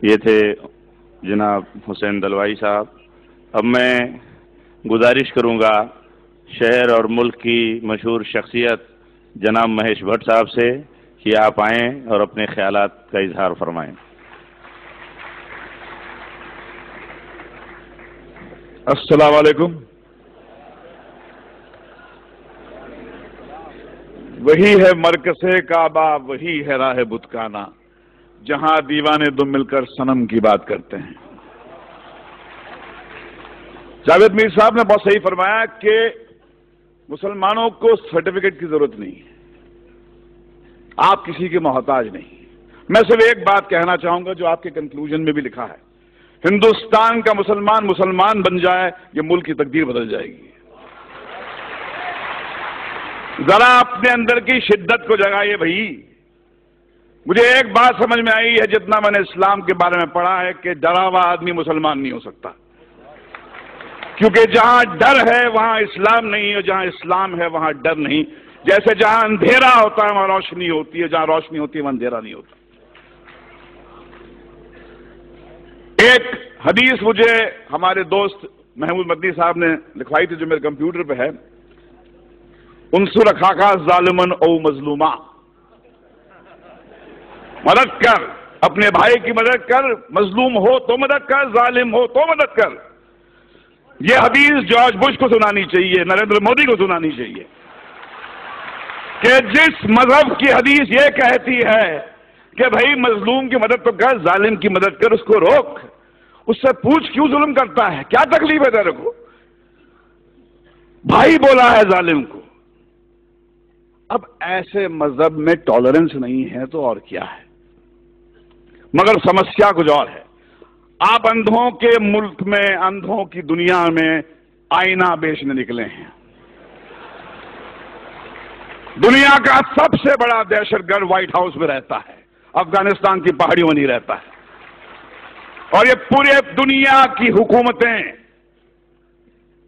یہ تھے جناب حسین دلوائی صاحب۔ اب میں گزارش کروں گا شہر اور ملک کی مشہور شخصیت جناب مہیش بھٹ صاحب سے کہ آپ آئیں اور اپنے خیالات کا اظہار فرمائیں۔ السلام علیکم۔ وہی ہے مرکز کعبہ، وہی ہے راہ بتکانہ، جہاں دیوانے دو مل کر صنم کی بات کرتے ہیں۔ جاوید میر صاحب نے بہت صحیح فرمایا کہ مسلمانوں کو سرٹیفکیٹ کی ضرورت نہیں ہے، آپ کسی کے محتاج نہیں۔ میں صرف ایک بات کہنا چاہوں گا جو آپ کے کنکلوژن میں بھی لکھا ہے، ہندوستان کا مسلمان بن جائے، یہ ملک کی تقدیر بدل جائے گی۔ ذرا اپنے اندر کی شدت کو جگائیے بھائی۔ مجھے ایک بات سمجھ میں آئی ہے جتنا میں نے اسلام کے بارے میں پڑھا ہے کہ ڈرا ہوا آدمی مسلمان نہیں ہو سکتا، کیونکہ جہاں ڈر ہے وہاں اسلام نہیں، اور جہاں اسلام ہے وہاں ڈر نہیں۔ جیسے جہاں اندھیرا ہوتا ہے وہاں روشنی ہوتی ہے، جہاں روشنی ہوتی ہے وہاں اندھیرا نہیں ہوتا۔ ایک حدیث مجھے ہمارے دوست محمود مدنی صاحب نے لکھوائی تھی جو میرے کمپیوٹر پہ ہے، انصر اخاک ظالمن او مظلوما، مدد کر، اپنے بھائی کی مدد کر، مظلوم ہو تو مدد کر، ظالم ہو تو مدد کر۔ یہ حدیث جارج بش کو سنانی چاہیے، نریندر مودی کو سنانی چاہیے کہ جس مذہب کی حدیث یہ کہتی ہے کہ بھائی مظلوم کی مدد تو کر، ظالم کی مدد کر، اس کو روک، اس سے پوچھ کیوں ظلم کرتا ہے، کیا تکلیف ہے تیرے کو؟ بھائی بولا ہے ظالم کو۔ اب ایسے مذہب میں ٹالرنس نہیں ہے تو اور کیا ہے؟ مگر سمسیا کچھ اور ہے۔ آپ اندھوں کے ملک میں، اندھوں کی دنیا میں آئینہ بیچنے نکلے ہیں۔ دنیا کا سب سے بڑا دہشت گرد وائٹ ہاؤس میں رہتا ہے، افغانستان کی پہاڑیوں میں نہیں رہتا ہے، اور یہ پورے دنیا کی حکومتیں،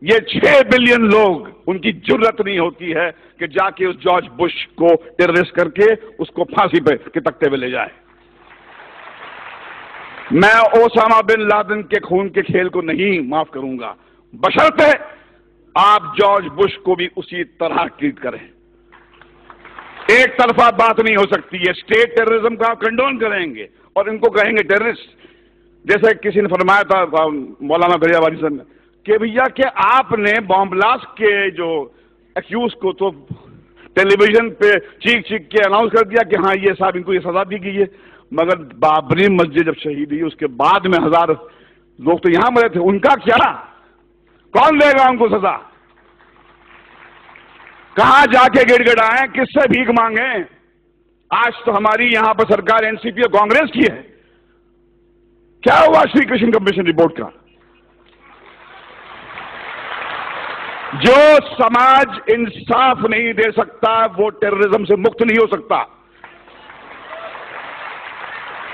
یہ 6 بلین لوگ، ان کی جرت نہیں ہوتی ہے کہ جا کے اس جارج بش کو ٹیررسٹ کر کے اس کو پھانسی پہ کے تختے پہ لے جائے۔ میں اوسامہ بن لادن کے خون کے کھیل کو نہیں معاف کروں گا، بشرطے آپ جارج بش کو بھی اسی طرح ٹریٹ کریں۔ ایک طرفہ بات نہیں ہو سکتی ہے۔ اسٹیٹ ٹیررزم کا آپ کنڈون کریں گے اور ان کو کہیں گے ٹیررسٹ، جیسے کسی نے فرمایا تھا مولانا دریا والی صاحب نے کہ بھیا کہ آپ نے بام بلاسٹ کے جو ایکیوز کو تو ٹیلی ویژن پہ چیخ چیخ کے اناؤنس کر دیا کہ ہاں یہ صاحب ان کو یہ سزا دی گئی ہے، مگر بابری مسجد جب شہید ہوئی اس کے بعد میں 1000 لوگ تو یہاں مرے تھے، ان کا کیا؟ کون دے گا ان کو سزا؟ کہاں جا کے گڑ گڑائیں، کس سے بھیک مانگیں؟ آج تو ہماری یہاں پر سرکار این سی پی اور کانگریس کی ہے۔ کیا ہوا شری کرشن کمیشن رپورٹ کا؟ جو سماج انصاف نہیں دے سکتا وہ ٹیررزم سے مکت نہیں ہو سکتا۔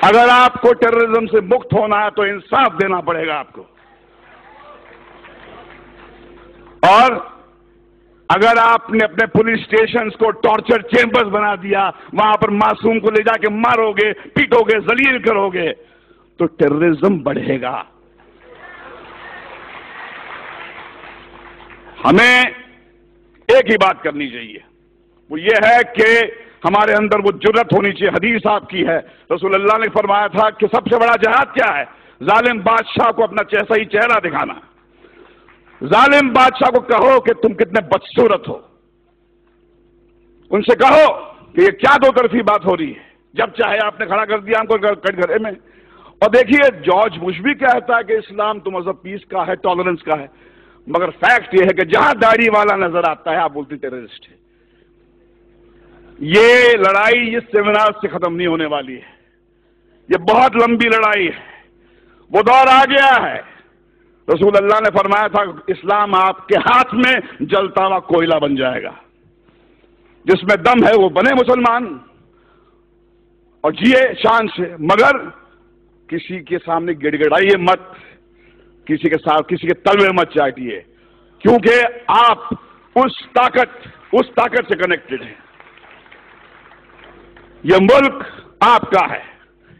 اگر آپ کو ٹیررزم سے مکت ہونا ہے تو انصاف دینا پڑے گا آپ کو، اور اگر آپ نے اپنے پولیس اسٹیشنز کو ٹارچر چیمبرز بنا دیا، وہاں پر معصوم کو لے جا کے مارو گے، پیٹو گے، ذلیل کرو گے، تو ٹیررزم بڑھے گا۔ ہمیں ایک ہی بات کرنی چاہیے، وہ یہ ہے کہ ہمارے اندر وہ جرت ہونی چاہیے۔ حدیث آپ کی ہے، رسول اللہ نے فرمایا تھا کہ سب سے بڑا جہاد کیا ہے؟ ظالم بادشاہ کو اپنا صحیح چہرہ دکھانا۔ ظالم بادشاہ کو کہو کہ تم کتنے بدصورت ہو، ان سے کہو کہ یہ کیا دو طرفی بات ہو رہی ہے، جب چاہے آپ نے کھڑا کر دیا ہم کو کٹ گھرے میں۔ اور دیکھیے جارج بش بھی کہتا ہے کہ اسلام تو مذہب پیس کا ہے، ٹالرنس کا ہے، مگر فیکٹ یہ ہے کہ جہاں داڑھی والا نظر آتا ہے آپ بولتے ٹیررسٹ ہے۔ یہ لڑائی اس سیمینار سے ختم نہیں ہونے والی ہے، یہ بہت لمبی لڑائی ہے، وہ دور آ گیا ہے۔ رسول اللہ نے فرمایا تھا اسلام آپ کے ہاتھ میں جلتا ہوا کوئلہ بن جائے گا، جس میں دم ہے وہ بنے مسلمان اور جیے شان سے، مگر کسی کے سامنے گڑ گڑائیے مت، کسی کے ساتھ کسی کے تلوے مت چاٹیے، کیونکہ آپ اس طاقت سے کنیکٹڈ ہیں۔ یہ ملک آپ کا ہے،